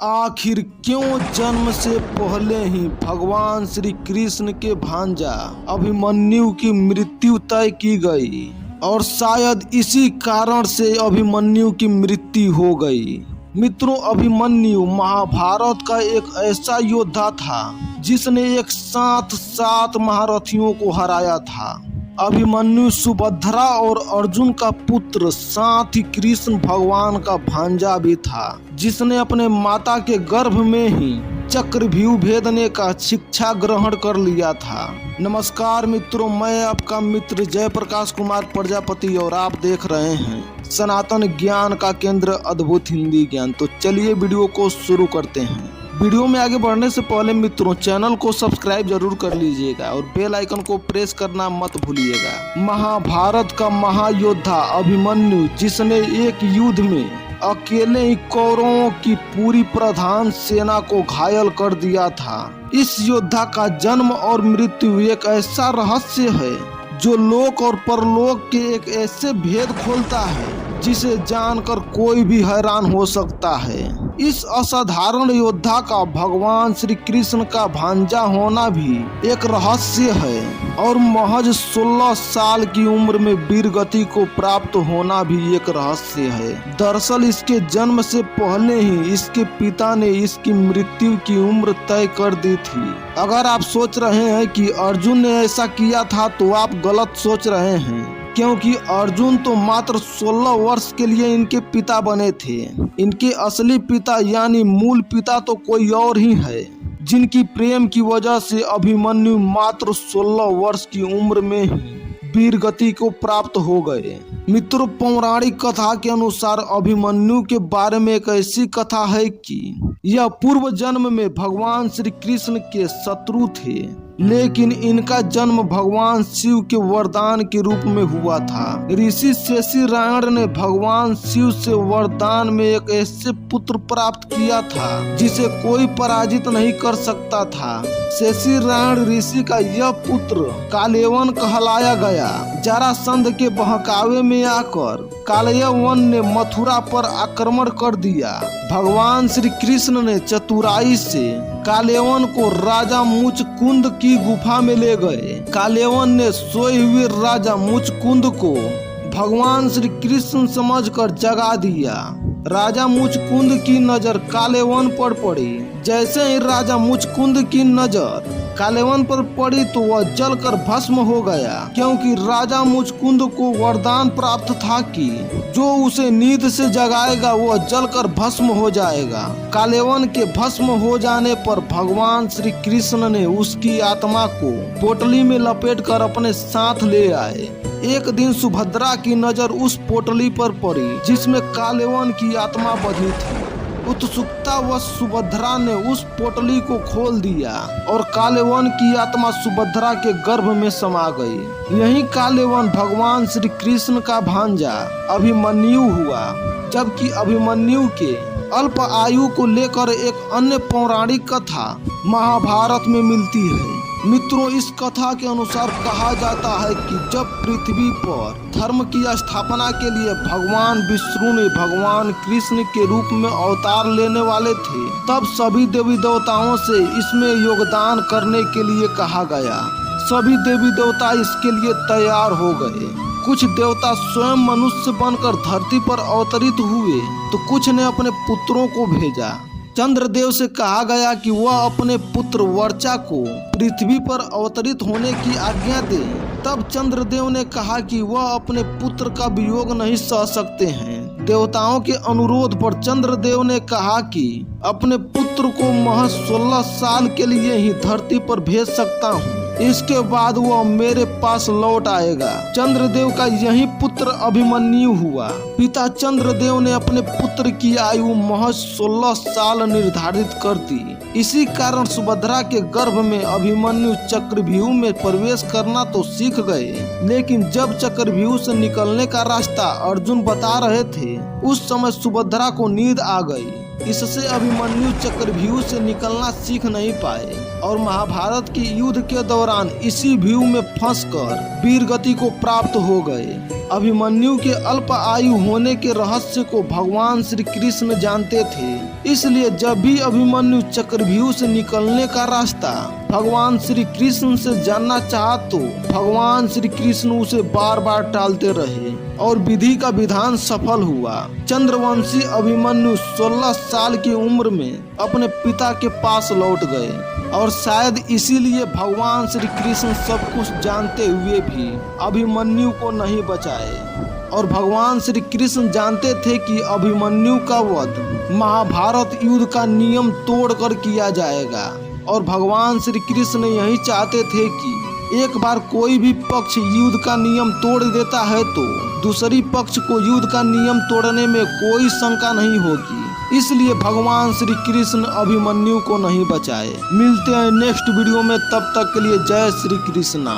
आखिर क्यों जन्म से पहले ही भगवान श्री कृष्ण के भांजा अभिमन्यु की मृत्यु तय की गई और शायद इसी कारण से अभिमन्यु की मृत्यु हो गई। मित्रों, अभिमन्यु महाभारत का एक ऐसा योद्धा था जिसने एक साथ 7 महारथियों को हराया था। अभिमन्यु सुभद्रा और अर्जुन का पुत्र, साथ ही कृष्ण भगवान का भांजा भी था, जिसने अपने माता के गर्भ में ही चक्रव्यूह भेदने का शिक्षा ग्रहण कर लिया था। नमस्कार मित्रों, मैं आपका मित्र जयप्रकाश कुमार प्रजापति और आप देख रहे हैं सनातन ज्ञान का केंद्र अद्भुत हिंदी ज्ञान। तो चलिए वीडियो को शुरू करते हैं। वीडियो में आगे बढ़ने से पहले मित्रों, चैनल को सब्सक्राइब जरूर कर लीजिएगा और बेल आइकन को प्रेस करना मत भूलिएगा। महाभारत का महायोद्धा अभिमन्यु, जिसने एक युद्ध में अकेले ही कौरवों की पूरी प्रधान सेना को घायल कर दिया था। इस योद्धा का जन्म और मृत्यु एक ऐसा रहस्य है जो लोक और परलोक के एक ऐसे भेद खोलता है जिसे जानकर कोई भी हैरान हो सकता है। इस असाधारण योद्धा का भगवान श्री कृष्ण का भांजा होना भी एक रहस्य है और महज 16 साल की उम्र में वीर गति को प्राप्त होना भी एक रहस्य है। दरअसल इसके जन्म से पहले ही इसके पिता ने इसकी मृत्यु की उम्र तय कर दी थी। अगर आप सोच रहे हैं कि अर्जुन ने ऐसा किया था तो आप गलत सोच रहे हैं, क्योंकि अर्जुन तो मात्र 16 वर्ष के लिए इनके पिता बने थे। इनके असली पिता यानी मूल पिता तो कोई और ही है, जिनकी प्रेम की वजह से अभिमन्यु मात्र 16 वर्ष की उम्र में ही वीर गति को प्राप्त हो गए। मित्रों, पौराणिक कथा के अनुसार अभिमन्यु के बारे में एक ऐसी कथा है कि यह पूर्व जन्म में भगवान श्री कृष्ण के शत्रु थे, लेकिन इनका जन्म भगवान शिव के वरदान के रूप में हुआ था। ऋषि शेषी रायण ने भगवान शिव से वरदान में एक ऐसे पुत्र प्राप्त किया था जिसे कोई पराजित नहीं कर सकता था। शेषी रायण ऋषि का यह पुत्र कालेवन कहलाया गया। जरासंध के बहकावे में आकर कालयवन ने मथुरा पर आक्रमण कर दिया। भगवान श्री कृष्ण ने चतुराई से कालेवन को राजा मुचकुंद की गुफा में ले गए। कालेवन ने सोए हुए राजा मुचकुंद को भगवान श्री कृष्ण समझकर जगा दिया। राजा मुचकुंद की नजर कालेवन पर पड़ी। जैसे ही राजा मुचकुंद की नजर कालेवन पर पड़ी तो वह जलकर भस्म हो गया, क्योंकि राजा मुचकुंद को वरदान प्राप्त था कि जो उसे नींद से जगाएगा वह जलकर भस्म हो जाएगा। कालेवन के भस्म हो जाने पर भगवान श्री कृष्ण ने उसकी आत्मा को पोटली में लपेटकर अपने साथ ले आए। एक दिन सुभद्रा की नजर उस पोटली पर पड़ी जिसमें कालेवन की आत्मा बंधी थी। उत्सुकतावश सुभद्रा ने उस पोटली को खोल दिया और कालेवन की आत्मा सुभद्रा के गर्भ में समा गई। यही कालेवन भगवान श्री कृष्ण का भांजा अभिमन्यु हुआ। जबकि अभिमन्यु के अल्प आयु को लेकर एक अन्य पौराणिक कथा महाभारत में मिलती है। मित्रों, इस कथा के अनुसार कहा जाता है कि जब पृथ्वी पर धर्म की स्थापना के लिए भगवान विष्णु ने भगवान कृष्ण के रूप में अवतार लेने वाले थे, तब सभी देवी देवताओं से इसमें योगदान करने के लिए कहा गया। सभी देवी देवता इसके लिए तैयार हो गए। कुछ देवता स्वयं मनुष्य बनकर धरती पर अवतरित हुए तो कुछ ने अपने पुत्रों को भेजा। चंद्रदेव से कहा गया कि वह अपने पुत्र वर्चा को पृथ्वी पर अवतरित होने की आज्ञा दे। तब चंद्रदेव ने कहा कि वह अपने पुत्र का वियोग नहीं सह सकते हैं। देवताओं के अनुरोध पर चंद्रदेव ने कहा कि अपने पुत्र को महज 16 साल के लिए ही धरती पर भेज सकता हूँ, इसके बाद वह मेरे पास लौट आएगा। चंद्रदेव का यही पुत्र अभिमन्यु हुआ। पिता चंद्रदेव ने अपने पुत्र की आयु महज 16 साल निर्धारित कर दी। इसी कारण सुभद्रा के गर्भ में अभिमन्यु चक्रव्यूह में प्रवेश करना तो सीख गए, लेकिन जब चक्रव्यूह से निकलने का रास्ता अर्जुन बता रहे थे, उस समय सुभद्रा को नींद आ गई। इससे अभिमन्यु चक्रव्यूह से निकलना सीख नहीं पाए और महाभारत के युद्ध के दौरान इसी व्यूह में फंसकर वीर गति को प्राप्त हो गए। अभिमन्यु के अल्प आयु होने के रहस्य को भगवान श्री कृष्ण जानते थे, इसलिए जब भी अभिमन्यु चक्रव्यूह से निकलने का रास्ता भगवान श्री कृष्ण से जानना चाहा तो भगवान श्री कृष्ण उसे बार बार टालते रहे और विधि का विधान सफल हुआ। चंद्रवंशी अभिमन्यु 16 साल की उम्र में अपने पिता के पास लौट गए और शायद इसीलिए भगवान श्री कृष्ण सब कुछ जानते हुए भी अभिमन्यु को नहीं बचाए। और भगवान श्री कृष्ण जानते थे कि अभिमन्यु का वध महाभारत युद्ध का नियम तोड़कर किया जाएगा और भगवान श्री कृष्ण यही चाहते थे कि एक बार कोई भी पक्ष युद्ध का नियम तोड़ देता है तो दूसरी पक्ष को युद्ध का नियम तोड़ने में कोई शंका नहीं होगी। इसलिए भगवान श्री कृष्ण अभिमन्यु को नहीं बचाए। मिलते हैं नेक्स्ट वीडियो में, तब तक के लिए जय श्री कृष्णा।